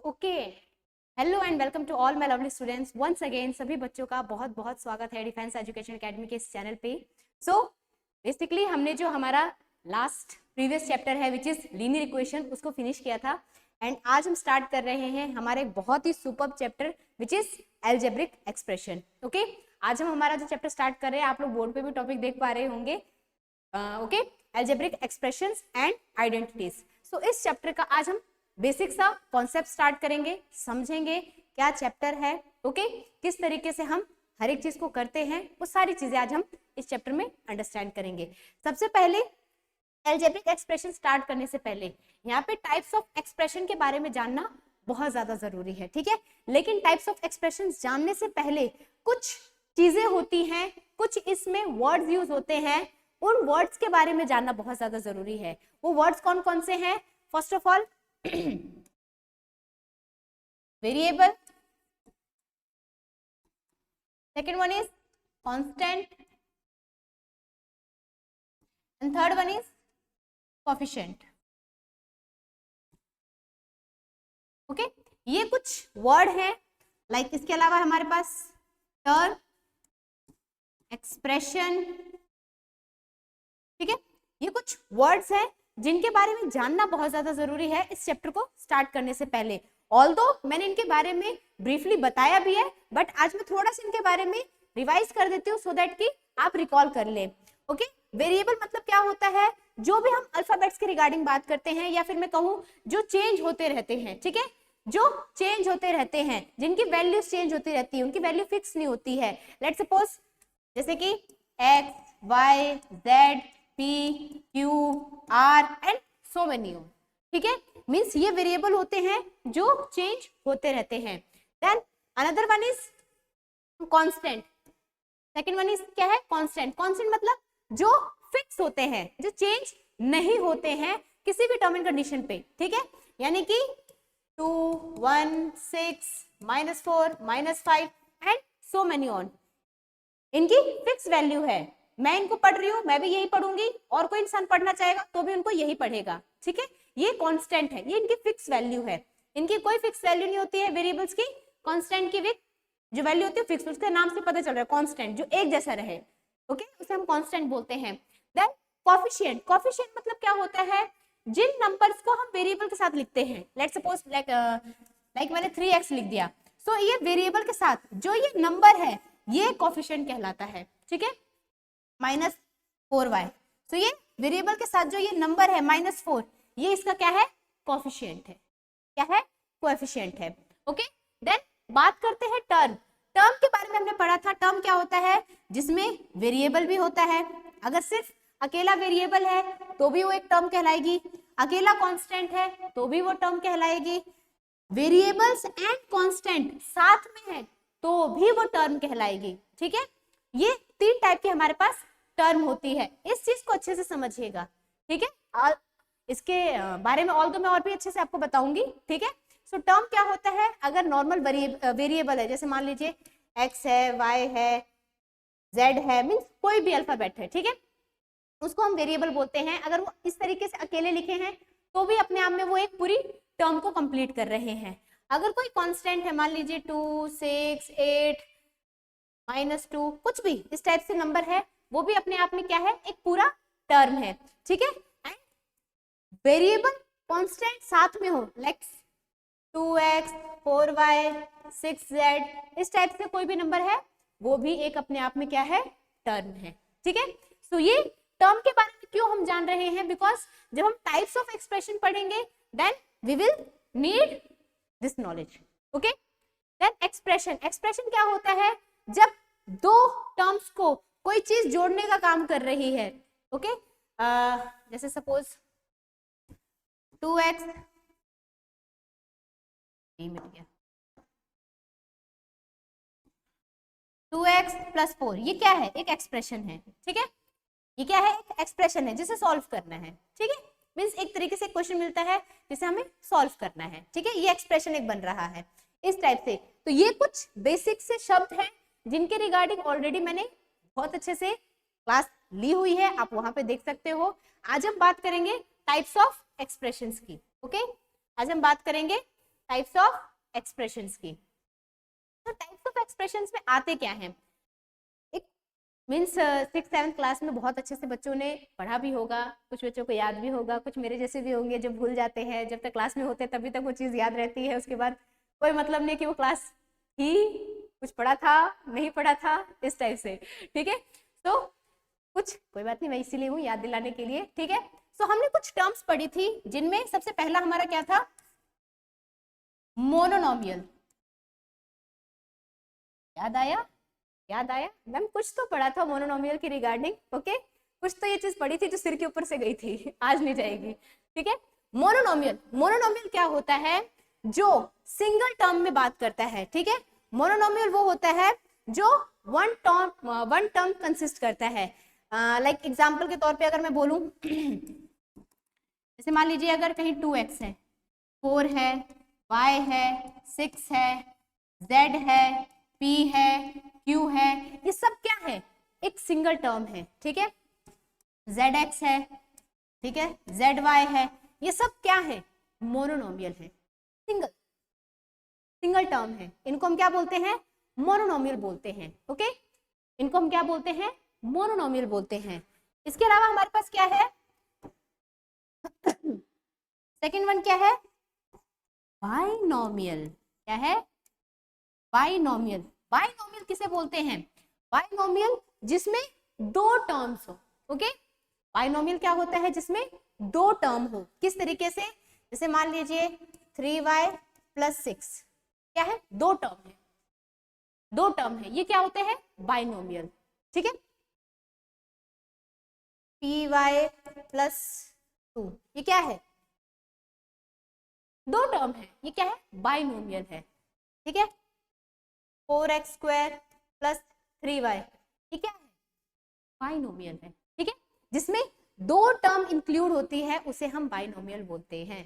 Okay, hello and welcome to all my lovely students once again. सभी बच्चों का बहुत बहुत स्वागत है डिफेंस एजुकेशन एकेडमी के इस चैनल पे। सो बेसिकली हमने जो हमारा लास्ट प्रीवियस चैप्टर है विच इज लीनियर इक्वेशन उसको फिनिश किया था एंड आज हम स्टार्ट कर रहे हैं हमारा एक बहुत ही superb chapter which is algebraic expression. Okay, आज हम हमारा जो चैप्टर स्टार्ट कर रहे हैं, आप लोग बोर्ड पे भी टॉपिक देख पा रहे होंगे। Okay, algebraic expressions and identities. So इस चैप्टर का आज हम बेसिक सा कॉन्सेप्ट स्टार्ट करेंगे, समझेंगे क्या चैप्टर है, ओके, किस तरीके से हम हर एक चीज को करते हैं, वो सारी चीजें आज हम इस चैप्टर में अंडरस्टैंड करेंगे। सबसे पहले अलजेब्रिक एक्सप्रेशन स्टार्ट करने से पहले यहाँ पे टाइप्स ऑफ एक्सप्रेशन के बारे में जानना बहुत ज्यादा जरूरी है, ठीक है। लेकिन टाइप्स ऑफ एक्सप्रेशन जानने से पहले कुछ चीजें होती हैं, कुछ इसमें वर्ड्स यूज होते हैं, उन वर्ड्स के बारे में जानना बहुत ज्यादा जरूरी है। वो वर्ड्स कौन कौन से हैं? First of all variable, second one is constant and third one is coefficient. Okay, ये कुछ वर्ड है लाइक इसके अलावा हमारे पास टर्म, एक्सप्रेशन, ठीक है। ये कुछ वर्ड्स हैं जिनके बारे में जानना बहुत ज्यादा जरूरी है इस चैप्टर को स्टार्ट करने से पहले। ऑल्दो मैंने इनके बारे में ब्रीफली बताया भी है, बट आज मैं थोड़ा सा इनके बारे में रिवाइज कर देती हूँ सो दैट कि आप रिकॉल कर लें। ओके, वेरिएबल मतलब क्या होता है? जो भी हम अल्फाबेट्स के रिगार्डिंग बात करते हैं या फिर मैं कहूँ जो चेंज होते रहते हैं, ठीक है, जो चेंज होते रहते हैं, जिनकी वैल्यूज चेंज होती रहती है, उनकी वैल्यू फिक्स नहीं होती है। लेट्स सपोज जैसे कि X, Y, Z, P, Q, R and so many, ठीक है। मीन्स ये वेरिएबल होते हैं जो चेंज होते रहते हैं। Then another one is constant. Second one is क्या है? कांस्टेंट। कांस्टेंट मतलब जो फिक्स होते हैं, जो चेंज नहीं होते हैं किसी भी टर्म एंड कंडीशन पे, ठीक है। यानी कि 2, 1, 6, -4, -5 एंड सो मेनी ऑन, इनकी फिक्स वैल्यू है। मैं इनको पढ़ रही हूँ, मैं भी यही पढ़ूंगी, और कोई इंसान पढ़ना चाहेगा तो भी उनको यही पढ़ेगा, ठीक है। ये कांस्टेंट है, ये इनकी फिक्स वैल्यू है। इनकी कोई फिक्स वैल्यू नहीं होती है वेरिएबल्स की। कांस्टेंट की जो वैल्यू होती है फिक्स, उसके नाम से पता चल रहा है कांस्टेंट, जो एक जैसा रहे, ओके, उसे हम कांस्टेंट बोलते हैं। Then coefficient. कोएफिशिएंट मतलब क्या होता है? जिन नंबर्स को हम वेरिएबल के साथ लिखते हैं, लेट्स सपोज लाइक मैंने 3x लिख दिया, सो ये वेरिएबल के साथ जो ये नंबर है ये कोएफिशिएंट कहलाता है, ठीक है। -4y, तो ये वेरिएबल के साथ जो ये नंबर है -4, ये इसका क्या है? कोएफिशिएंट है। क्या है? कोएफिशिएंट है। ओके, देन बात करते हैं टर्म। टर्म के बारे में हमने पढ़ा था। टर्म क्या होता है? जिसमें वेरिएबल भी होता है। अगर सिर्फ अकेला वेरिएबल है तो भी वो एक टर्म कहलाएगी, अकेला कांस्टेंट है तो भी वो टर्म कहलाएगी, वेरिएबल्स एंड कांस्टेंट साथ में है तो भी वो टर्म कहलाएगी, ठीक है। ये 3 टाइप की हमारे पास टर्म होती है। इस चीज को अच्छे से समझिएगा, ठीक है। इसके बारे में ऑल्दो मैं और भी अच्छे से आपको बताऊंगी, ठीक है। सो टर्म क्या होता है? अगर नॉर्मल वेरिएबल है, जैसे मान लीजिए x है, y है, z है, मीन्स कोई भी अल्फाबेट है, ठीक है, उसको हम वेरिएबल बोलते हैं। अगर वो इस तरीके से अकेले लिखे हैं तो भी अपने आप में वो एक पूरी टर्म को कंप्लीट कर रहे हैं। अगर कोई कांस्टेंट है, मान लीजिए 2, 6, 8, -2, कुछ भी इस टाइप से नंबर है, वो भी अपने आप में क्या है? एक पूरा टर्म है, ठीक है। एंड वेरिएबल कांस्टेंट साथ में हो, लाइक 2x, 4y, 6z, इस टाइप से कोई भी नंबर है, वो भी एक अपने आप में क्या है? टर्म है, ठीक है। सो ये टर्म के बारे में क्यों हम जान रहे हैं? बिकॉज जब हम टाइप्स ऑफ एक्सप्रेशन पढ़ेंगे then we will need this knowledge, okay. Then expression. Expression क्या होता है? जब दो टर्म्स को कोई चीज जोड़ने का काम कर रही है, ओके। जैसे सपोज 2x, मिल गया 2x + 4, ये क्या है? एक एक्सप्रेशन है, ठीक है। ये क्या है? एक एक्सप्रेशन है जिसे सॉल्व करना है, ठीक है। मींस एक तरीके से क्वेश्चन मिलता है जिसे हमें सॉल्व करना है, ठीक है। ये एक्सप्रेशन एक बन रहा है इस टाइप से। तो ये कुछ बेसिक से शब्द हैं जिनके रिगार्डिंग ऑलरेडी मैंने बहुत अच्छे से क्लास ली हुई है, आप वहां पे देख सकते हो। आज हम बात करेंगे टाइप्स ऑफ एक्सप्रेशंस की, ओके। आज हम बात करेंगे टाइप्स ऑफ एक्सप्रेशंस की। तो टाइप्स ऑफ एक्सप्रेशंस में आते क्या हैं, एक मीन्स 6th-7th क्लास में बहुत अच्छे से बच्चों ने पढ़ा भी होगा, कुछ बच्चों को याद भी होगा, कुछ मेरे जैसे भी होंगे जो भूल जाते हैं, जब तक क्लास में होते हैं तभी तक वो चीज़ याद रहती है, उसके बाद कोई मतलब नहीं कि वो क्लास ही कुछ पढ़ा था नहीं पढ़ा था, इस टाइप से। ठीक है, तो कुछ कोई बात नहीं, मैं इसीलिए हूँ याद दिलाने के लिए। ठीक है, सो हमने कुछ टर्म्स पढ़ी थी जिनमें सबसे पहला हमारा क्या था, मोनोनोमियल। याद आया, याद आया मैम, कुछ तो पढ़ा था मोनोनोमियल की रिगार्डिंग। ओके, कुछ तो ये चीज पढ़ी थी जो सिर के ऊपर से गई थी, आज नहीं जाएगी। ठीक है, मोनोनोमियल, मोनोनोमियल क्या होता है, जो सिंगल टर्म में बात करता है। ठीक है, मोनोनोमियल वो होता है जो वन टर्म कंसिस्ट करता है। लाइक एग्जांपल के तौर पे अगर मैं बोलूं जैसे मान लीजिए अगर कहीं 2x है, 4 है, y है, 6 है, z है, p है, q है, ये सब क्या है, एक सिंगल टर्म है। ठीक है, zx है, ठीक है, zy है, ये सब क्या है, मोनोनोमियल है, सिंगल सिंगल टर्म है। इनको हम क्या बोलते हैं, मोनोनोमियल बोलते हैं। ओके, इनको हम क्या बोलते हैं, मोनोनोमियल बोलते हैं। इसके अलावा हमारे पास क्या है, सेकंड वन क्या है, बाइनोमियल। क्या है, बाइनोमियल। बाइनोमियल किसे बोलते हैं, बाइनोमियल जिसमें दो टर्म्स हो। ओके, बाइनोमियल क्या होता है, जिसमें दो टर्म हो। किस तरीके से, जैसे मान लीजिए 3y + 6 क्या है, दो टर्म है, दो टर्म है, ये क्या होते हैं, बाइनोमियल। ठीक है, py + 2 ये क्या है, दो टर्म है, ये क्या है, बाइनोमियल है। ठीक है, 4x² + 3y ये क्या है, बाइनोमियल है। ठीक है, जिसमें दो टर्म इंक्लूड होती है उसे हम बाइनोमियल बोलते हैं।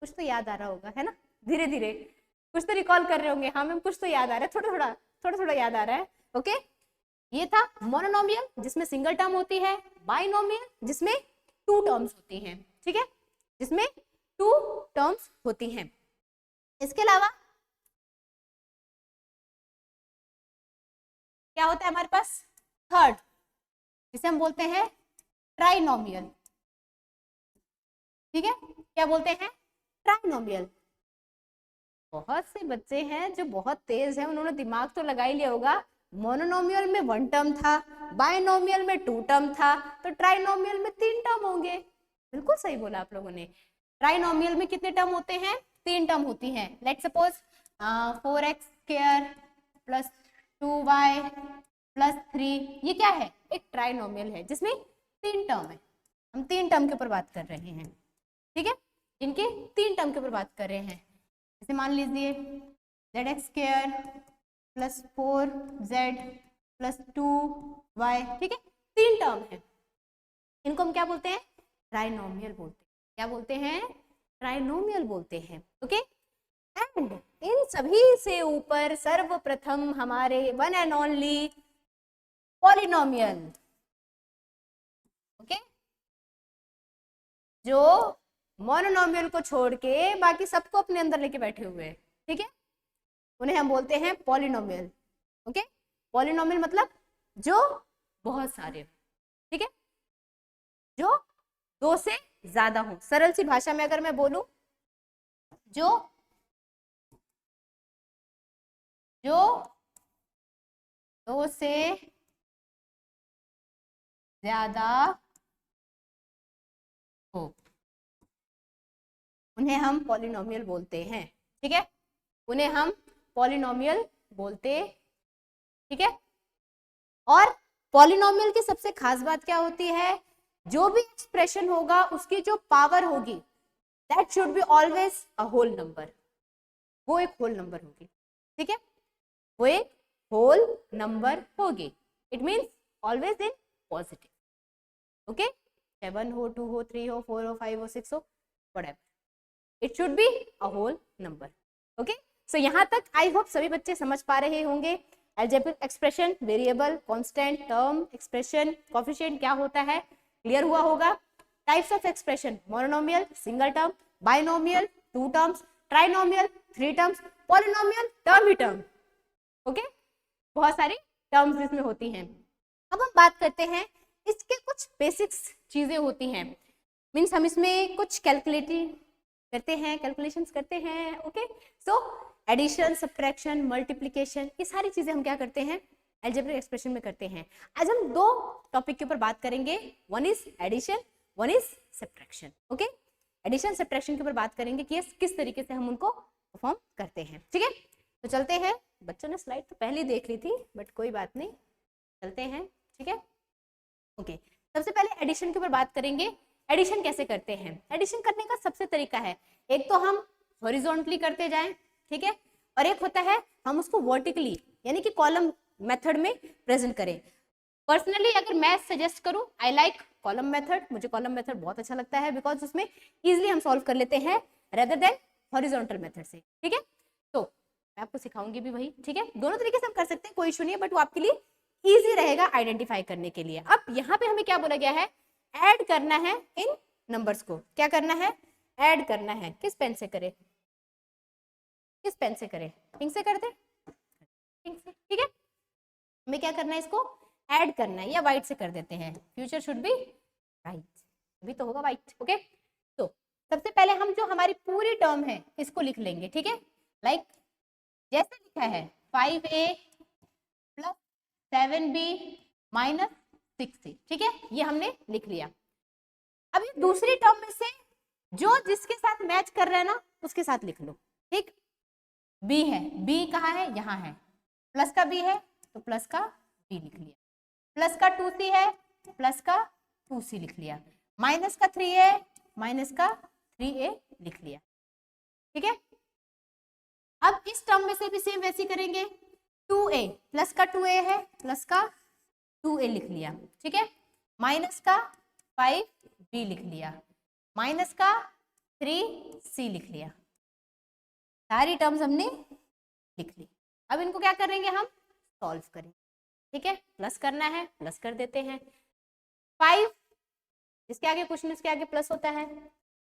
कुछ तो याद आ रहा होगा, है ना, धीरे धीरे कुछ तो रिकॉल कर रहे होंगे, हाँ मैम कुछ तो याद आ रहा है, थोड़ा थोड़ा याद आ रहा है। ओके, ये था मोनोनोमियल जिसमें सिंगल टर्म होती है, बाइनोमियल जिसमें टू टर्म्स होती हैं। ठीक है, जिसमें टू टर्म्स होती हैं। इसके अलावा क्या होता है हमारे पास, थर्ड, जिसे हम बोलते हैं ट्राइनोमियल। ठीक है, क्या बोलते हैं, ट्राइनोमियल। बहुत से बच्चे हैं जो बहुत तेज हैं, उन्होंने दिमाग तो लगा ही लिया होगा, मोनोनोमियल में वन टर्म था, बाइनोमियल में टू टर्म था, तो ट्राइनोमियल में तीन टर्म होंगे। बिल्कुल सही बोला आप लोगों ने। ट्राइनोमियल में कितने टर्म होते हैं, तीन टर्म होती हैं। लेट्स सपोज 4x² + 2y + 3 ये क्या है, एक ट्राइनोमियल है जिसमें तीन टर्म है। हम तीन टर्म के ऊपर बात कर रहे हैं। ठीक है, इनके तीन टर्म के ऊपर बात कर रहे हैं। जैसे मान लीजिए zx² + 4z + 2y, ठीक है, तीन टर्म है, इनको हम क्या बोलते हैं, ट्राइनोमियल बोलते हैं। क्या बोलते हैं, ट्राइनोमियल बोलते हैं। ओके, एंड इन सभी से ऊपर सर्वप्रथम हमारे one and only polynomial. Okay, जो मोनोनोमियल को छोड़ के बाकी सबको अपने अंदर लेके बैठे हुए हैं। ठीक है, उन्हें हम बोलते हैं पॉलिनोमियल। ओके, पॉलिनोमियल मतलब जो बहुत सारे, ठीक है, जो दो से ज्यादा हो। सरल सी भाषा में अगर मैं बोलूं, जो जो दो से ज्यादा हो, उन्हें हम पॉलिनोमियल बोलते हैं। ठीक है, उन्हें हम पॉलिनोमियल बोलते। ठीक है, और पॉलिनोमियल की सबसे खास बात क्या होती है, जो भी एक्सप्रेशन होगा उसकी जो पावर होगी that should be always a whole number, वो एक होल नंबर होगी। ठीक है, वो एक होल नंबर होगी। It means always in positive. Okay, 7 हो, 2 हो, 3 हो, 4 हो, 5 हो, 6 हो, whatever, it should be a whole number. Okay, so यहाँ तक आई होप सभी बच्चे समझ पा रहे होंगे। Algebraic expression, variable, constant, term, expression, coefficient क्या होता है, क्लियर हुआ होगा। Types of expression, monomial single term, binomial two terms, trinomial 3 terms, polynomial term ही टर्म, ओके, बहुत सारी टर्म्स इसमें होती हैं। अब हम बात करते हैं इसके कुछ बेसिक्स चीजें होती हैं, मीन्स हम इसमें कुछ कैलकुलेशंस करते हैं, okay. So addition, subtraction, multiplication, ये सारी चीजें हम क्या करते हैं, अलजेब्रिक एक्सप्रेशन में करते हैं। आज हम दो टॉपिक के ऊपर बात करेंगे, one is addition, one is subtraction, okay. Addition subtraction के ऊपर बात करेंगे कि किस तरीके से हम उनको परफॉर्म करते हैं, ठीक है। तो चलते हैं, बच्चों ने स्लाइड तो पहले देख ली थी बट कोई बात नहीं, चलते हैं, ठीक है, ओके। सबसे पहले एडिशन के ऊपर बात करेंगे। एडिशन कैसे करते हैं? एडिशन करने का सबसे तरीका है, एक तो हम हॉरिजॉन्टली करते जाएं, ठीक है, और एक होता है हम उसको वर्टिकली यानी कि कॉलम मेथड में प्रेजेंट करें। पर्सनली अगर मैं सजेस्ट करूं, आई लाइक कॉलम मेथड, मुझे कॉलम मेथड बहुत अच्छा लगता है बिकॉज उसमें इजिली हम सॉल्व कर लेते हैं रेदर देन हॉरिजॉन्टल मेथड से, ठीक है। तो मैं आपको सिखाऊंगी भी वही, ठीक है, दोनों तरीके से हम कर सकते हैं, कोई इशू नहीं है, बट वो आपके लिए इजी रहेगा आइडेंटिफाई करने के लिए। अब यहाँ पे हमें क्या बोला गया है, ऐड करना है इन नंबर्स को, क्या करना है, ऐड करना है। किस पेन से करें, किस पेन से करें, पिंक से कर दे, पिंक से, ठीक है। हमें क्या करना है, इसको ऐड करना है, या व्हाइट से कर देते हैं, फ्यूचर शुड बी राइट, अभी तो होगा व्हाइट, ओके। तो सबसे पहले हम जो हमारी पूरी टर्म है इसको लिख लेंगे, ठीक है, लाइक जैसे लिखा है 5a plus 7b minus 6c, ठीक है, ये हमने लिख लिया। अभी दूसरी टर्म में से जो जिसके साथ मैच कर रहा है ना उसके साथ लिख लो, ठीक। b है, b कहाँ है, यहाँ है, प्लस का b है तो प्लस का b लिख लिया, प्लस का 2c है, प्लस का 2c लिख लिया, माइनस का 3 है, माइनस का 3a लिख लिया, ठीक है। अब इस टर्म में से भी सेम वैसे करेंगे, 2a प्लस का 2a है, प्लस का 2a लिख लिया, ठीक है, माइनस का 5b लिख लिया, माइनस का 3c लिख लिया, सारी टर्म्स हमने लिख ली। अब इनको क्या करेंगे, हम सॉल्व करेंगे, ठीक है, प्लस करना है, प्लस कर देते हैं, 5 इसके आगे कुछ नहीं, इसके आगे प्लस होता है,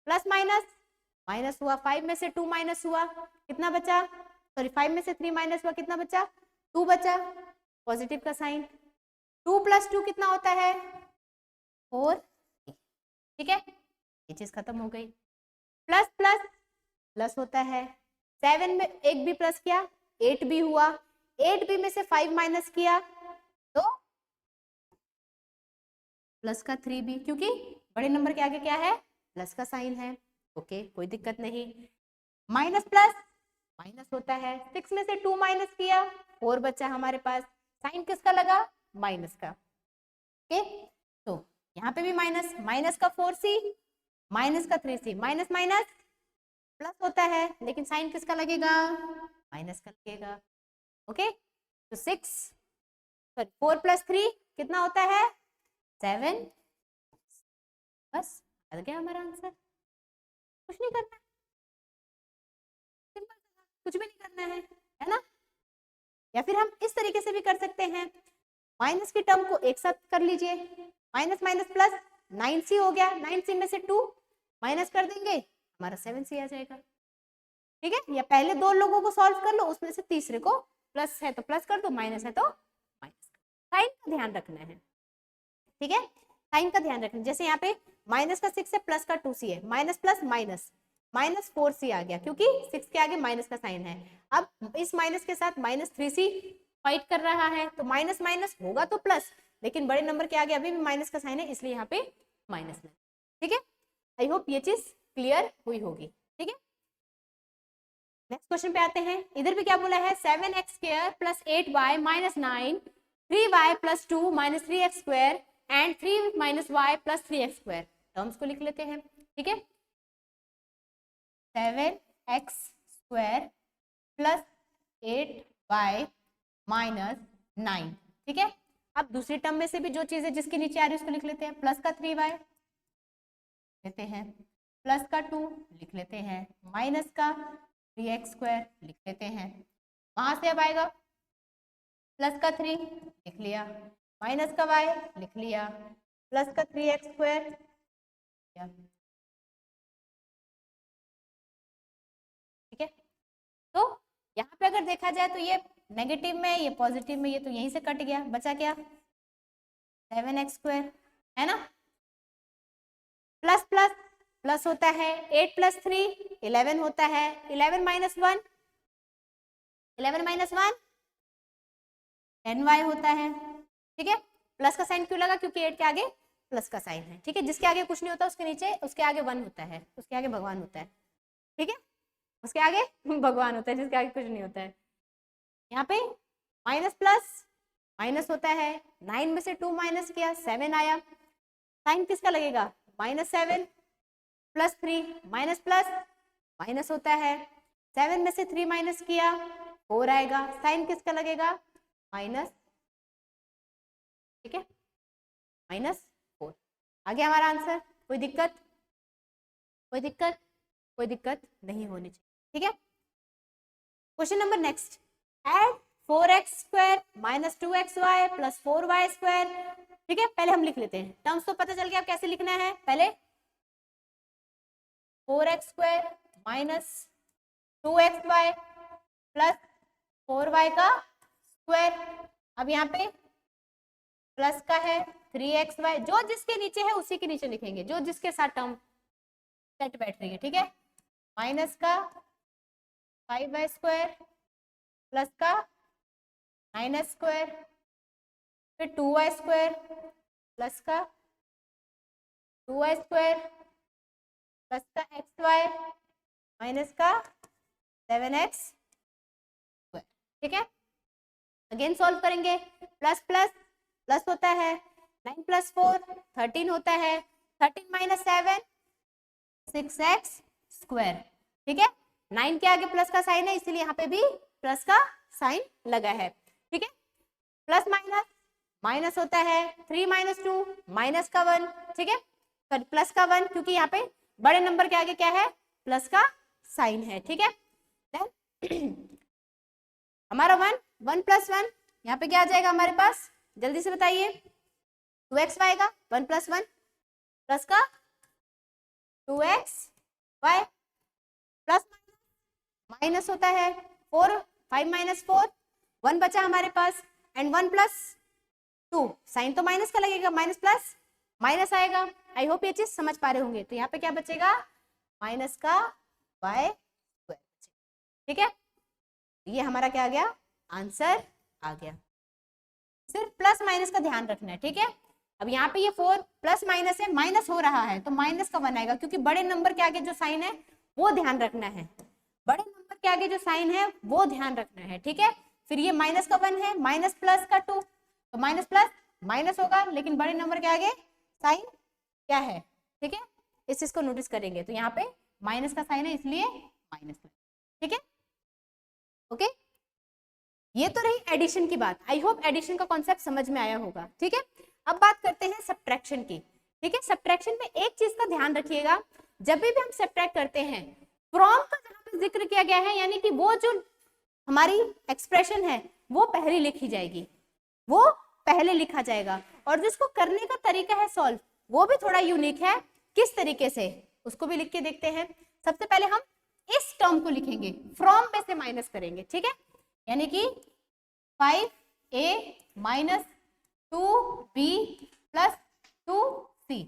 प्लस माइनस माइनस हुआ, 5 में से 2 माइनस हुआ, कितना बचा, सॉरी 5 में से 3 माइनस हुआ, कितना बचा, 2 बचा, पॉजिटिव का साइन, 2 प्लस 2 कितना होता है, 4, ठीक है, ये चीज खत्म हो गई। प्लस प्लस प्लस होता है, 7 में एक भी प्लस किया 8 भी हुआ, 8b में से 5 माइनस किया तो प्लस का 3b, क्योंकि बड़े नंबर के आगे क्या है, प्लस का साइन है, ओके, कोई दिक्कत नहीं। माइनस प्लस माइनस होता है, 6 में से 2 माइनस किया 4 बचा हमारे पास, साइन किसका लगा, माइनस का, ओके। तो यहाँ पे भी माइनस, माइनस का 4c माइनस का 3c, माइनस माइनस प्लस होता है लेकिन साइन किसका लगेगा, माइनस का लगेगा, ओके। तो 6 सॉरी 4 प्लस 3 कितना होता है, 7, बस आ गया हमारा आंसर, कुछ नहीं करना है, सिंपल, कुछ भी नहीं करना है ना। या फिर हम इस तरीके से भी कर सकते हैं, माइनस की टर्म को एक साथ कर लीजिए, माइनस माइनस प्लस 9c हो गया, 9c में से 2 माइनस कर देंगे, हमारा 7c आ जाएगा, ठीक है। या पहले दो लोगों को सॉल्व कर लो, उसमें से तीसरे को प्लस है तो प्लस कर दो, माइनस है तो माइनस, साइन का ध्यान रखना है, ठीक है, साइन का ध्यान रखना। जैसे यहाँ पे माइनस का 6 है, प्लस का 2c है, minus plus minus, minus 4c आ गया क्योंकि 6 के आगे माइनस का साइन है। अब इस माइनस के साथ माइनस 3c फाइट कर रहा है, तो माइनस माइनस होगा तो प्लस, लेकिन बड़े नंबर के आगे अभी भी माइनस का साइन है, इसलिए यहाँ पे माइनस है, ठीक है। आई होप ये चीज क्लियर हुई होगी, ठीक है। नेक्स्ट क्वेश्चन पे आते हैं, इधर भी क्या बोला है, 7x² plus 8y minus 9, 3y plus 2 minus 3x² and 3 minus y plus 3x², terms को लिख लेते हैं, ठीक है। 7x² प्लस 8y माइनस 9, ठीक है। अब दूसरी टर्म में से भी जो चीज है जिसके नीचे आ रही है उसको लिख लेते हैं, प्लस का 3y लेते हैं, प्लस का 2 लिख लेते हैं, माइनस का 3x² लिख लेते हैं, वहां से अब आएगा प्लस का 3 लिख लिया, माइनस का y लिख लिया, प्लस का 3x², ठीक है। यहाँ पे अगर देखा जाए तो ये नेगेटिव में, ये पॉजिटिव में, ये तो यहीं से कट गया, बचा क्या 7x² है ना। प्लस प्लस प्लस होता है, 8 + 3 11 होता है, 11 - 1 11 - 1 10y होता है। ठीक है, प्लस का साइन क्यों लगा, क्योंकि 8 के आगे प्लस का साइन है। ठीक है, जिसके आगे कुछ नहीं होता उसके नीचे, उसके आगे 1 होता है, उसके आगे भगवान होता है। ठीक है, उसके आगे भगवान होता है, जिसके आगे कुछ नहीं होता है। यहाँ पे माइनस प्लस माइनस होता है, 9 में से 2 माइनस किया 7 आया, साइन किसका लगेगा -7 + 3 माइनस प्लस माइनस होता है, 7 में से 3 माइनस किया 4 आएगा, साइन किसका लगेगा माइनस। ठीक है, -4 आ गया हमारा आंसर। कोई दिक्कत, कोई दिक्कत, कोई दिक्कत नहीं होनी चाहिए। ठीक है, question number next, add 4x² - 2xy + 4y²। ठीक है, पहले हम लिख लेते हैं, टर्म्स तो पता चल गया अब कैसे लिखना है। पहले 4x² - 2xy + 4y का स्क्वायर। अब यहाँ पे प्लस का है 3xy, जो जिसके नीचे है उसी के नीचे लिखेंगे, जो जिसके साथ टर्म सेट बैठ रही है। ठीक है, माइनस का 5y² प्लस का -² फिर 2y² प्लस का 2y² प्लस का xy माइनस का 7x²। ठीक है, अगेन सॉल्व करेंगे, प्लस प्लस प्लस होता है, 9 + 4 13 होता है, 13 - 7 6x²। ठीक है, 9 के आगे प्लस का साइन है, इसीलिए यहाँ पे भी प्लस का साइन लगा है। ठीक है, प्लस माइनस माइनस होता है, 3 - 2 माइनस का 1। ठीक है, प्लस का 1, क्योंकि यहाँ पे बड़े नंबर के आगे क्या है प्लस का साइन है। ठीक है, हमारा 1 + 1 यहाँ पे क्या आ जाएगा हमारे पास, जल्दी से बताइए, 2x आएगा, 1 + 1 प्लस का 2xy प्लस माइनस होता है 4 5 - 4 1 बचा हमारे पास, एंड 1 + 2 साइन तो माइनस का लगेगा, माइनस प्लस माइनस आएगा। आई होप ये चीज समझ पा रहे होंगे। तो यहाँ पे क्या बचेगा माइनस का y²। ठीक है, ये हमारा क्या आ गया आंसर आ गया। सिर्फ प्लस माइनस का ध्यान रखना है। ठीक है, अब यहाँ पे ये 4 प्लस माइनस है, माइनस हो रहा है तो माइनस का 1 आएगा, क्योंकि बड़े नंबर के आगे जो साइन है वो ध्यान रखना है, बड़े नंबर के आगे जो साइन है वो ध्यान रखना है। ठीक है, फिर ये माइनस का 1 है, माइनस प्लस का 2, तो माइनस प्लस माइनस होगा, लेकिन बड़े नंबर के आगे साइन क्या है। ठीक है, इस चीज को नोटिस करेंगे, तो यहाँ पे माइनस का साइन है इसलिए माइनस। ठीक है, ओके, ये तो रही एडिशन की बात। आई होप एडिशन का कॉन्सेप्ट समझ में आया होगा। ठीक है, अब बात करते हैं सब्ट्रैक्शन की। ठीक है, सब्ट्रैक्शन में एक चीज का ध्यान रखिएगा, जब भी हम सब्ट्रैक्ट करते हैं फ्रॉम का जहां पे जिक्र किया गया है, यानी कि वो जो हमारी एक्सप्रेशन है वो पहले लिखी जाएगी, वो पहले लिखा जाएगा, और जिसको करने का तरीका है सॉल्व वो भी थोड़ा यूनिक है। किस तरीके से उसको भी लिख के देखते हैं। सबसे पहले हम इस टर्म को लिखेंगे, फ्रॉम में से माइनस करेंगे। ठीक है, यानी कि 5a - 2b + 2c,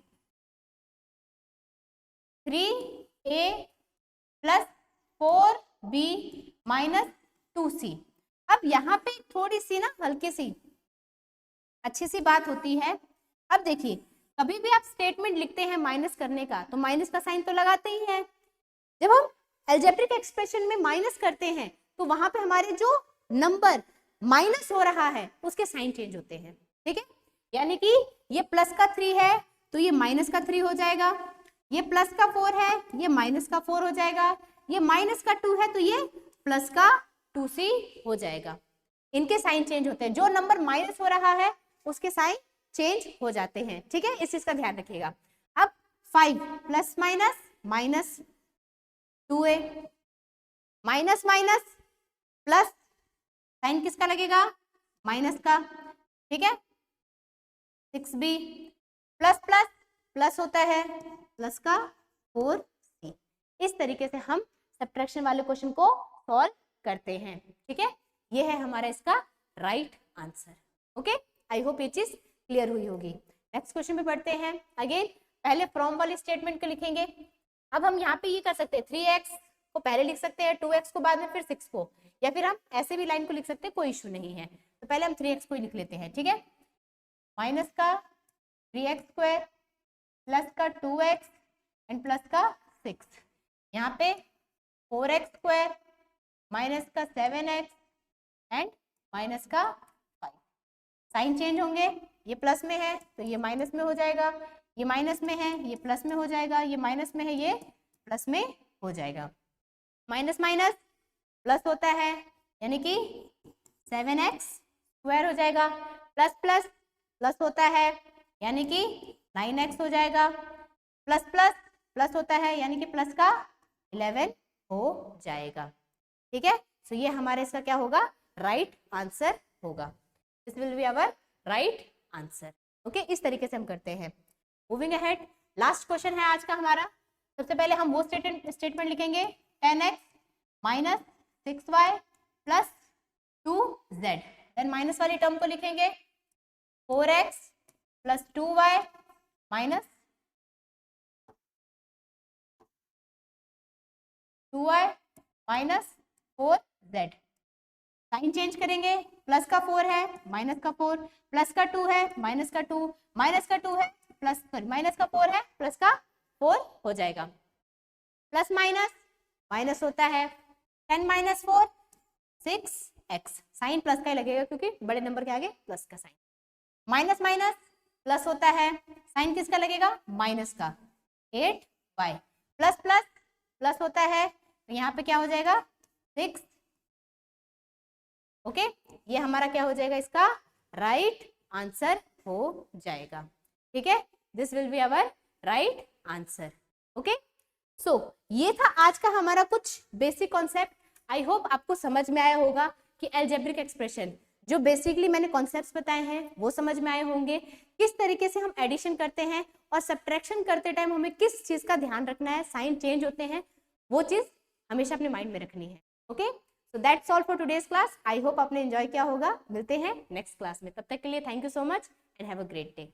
3a + 4b - 2c। अब यहाँ पे थोड़ी सी ना हल्की सी अच्छी सी बात होती है। अब देखिए, कभी भी आप स्टेटमेंट लिखते हैं माइनस करने का तो माइनस का साइन तो लगाते ही हैं। जब हम अलजेब्रिक एक्सप्रेशन में माइनस करते हैं तो वहां पे हमारे जो नंबर माइनस हो रहा है उसके साइन चेंज होते हैं। ठीक है, यानी कि ये प्लस का 3 है तो ये माइनस का 3 हो जाएगा, ये प्लस का 4 है ये माइनस का 4 हो जाएगा, ये माइनस का 2 है तो ये प्लस का 2c हो जाएगा। इनके साइन चेंज होते हैं, जो नंबर माइनस हो रहा है उसके साइन चेंज हो जाते हैं। ठीक है, इस चीज का ध्यान रखिएगा। अब 5 plus minus minus 2a minus minus plus, sign किसका लगेगा माइनस का। ठीक है, 6b प्लस प्लस प्लस होता है प्लस का 4c। इस तरीके से हम सब्ट्रैक्शन वाले क्वेश्चन को सॉल्व करते हैं। ठीक है, ये है हमारा इसका right answer. Okay, I hope ये चीज क्लियर हुई होगी। नेक्स्ट क्वेश्चन पे पढ़ते हैं। अगेन पहले फ्रॉम वाले स्टेटमेंट को लिखेंगे। अब हम यहाँ पे ये कर सकते हैं, 3x को पहले लिख सकते हैं, 2x को बाद में, फिर 6 को, या फिर हम ऐसे भी लाइन को लिख सकते हैं, कोई इशू नहीं है। तो पहले हम 3x को ही लिख लेते हैं। ठीक है, माइनस का 3x स्क्वायर प्लस का 2x एंड प्लस का 6, यहाँ पे 4x स्क्वायर माइनस का 7x एंड माइनस का 5। साइन चेंज होंगे, ये प्लस में है तो ये माइनस में हो जाएगा, ये माइनस में है ये प्लस में हो जाएगा, ये माइनस में है ये प्लस में हो जाएगा। माइनस माइनस प्लस होता है यानी कि 7x स्क्वायर हो जाएगा, प्लस प्लस प्लस होता है यानी कि 9x हो जाएगा, प्लस प्लस प्लस होता है यानी कि प्लस का 11 हो जाएगा। ठीक है, सो ये हमारे इसका क्या होगा, राइट आंसर होगा। This will be our right answer. Okay, इस तरीके से हम करते हैं। मूविंग अहेड, लास्ट क्वेश्चन है आज का हमारा। सबसे पहले हम वो स्टेटमेंट लिखेंगे, 10x minus 6y plus 2z। Then minus वाली टर्म को लिखेंगे 4x plus 2y minus 2y minus 4z। Sign change करेंगे, प्लस का 4 है माइनस का 4, प्लस का 2 है माइनस का 2, माइनस का 2 है प्लस, माइनस का 4 है प्लस का 4 हो जाएगा। प्लस माइनस माइनस होता है, 10 माइनस 4 6x। साइन प्लस का ही लगेगा क्योंकि बड़े नंबर के आगे प्लस का साइन। माइनस माइनस प्लस होता है, साइन किसका लगेगा, माइनस का, 8y। प्लस प्लस प्लस होता है तो यहाँ पे क्या हो जाएगा, 6। ओके, ये हमारा क्या हो जाएगा, इसका राइट आंसर हो जाएगा। ठीक है, this will be our right answer. Okay, so ये था आज का हमारा कुछ बेसिक कॉन्सेप्ट। आई होप आपको समझ में आया होगा कि अलजेब्रिक एक्सप्रेशन जो बेसिकली मैंने कॉन्सेप्ट्स बताए हैं वो समझ में आए होंगे, किस तरीके से हम एडिशन करते हैं और सब्ट्रैक्शन करते टाइम हमें किस चीज का ध्यान रखना है, साइन चेंज होते हैं, वो चीज हमेशा अपने माइंड में रखनी है। Okay, so that's all for today's class. I hope आपने एंजॉय किया होगा। मिलते हैं नेक्स्ट क्लास में, तब तक के लिए thank you so much and have a great day.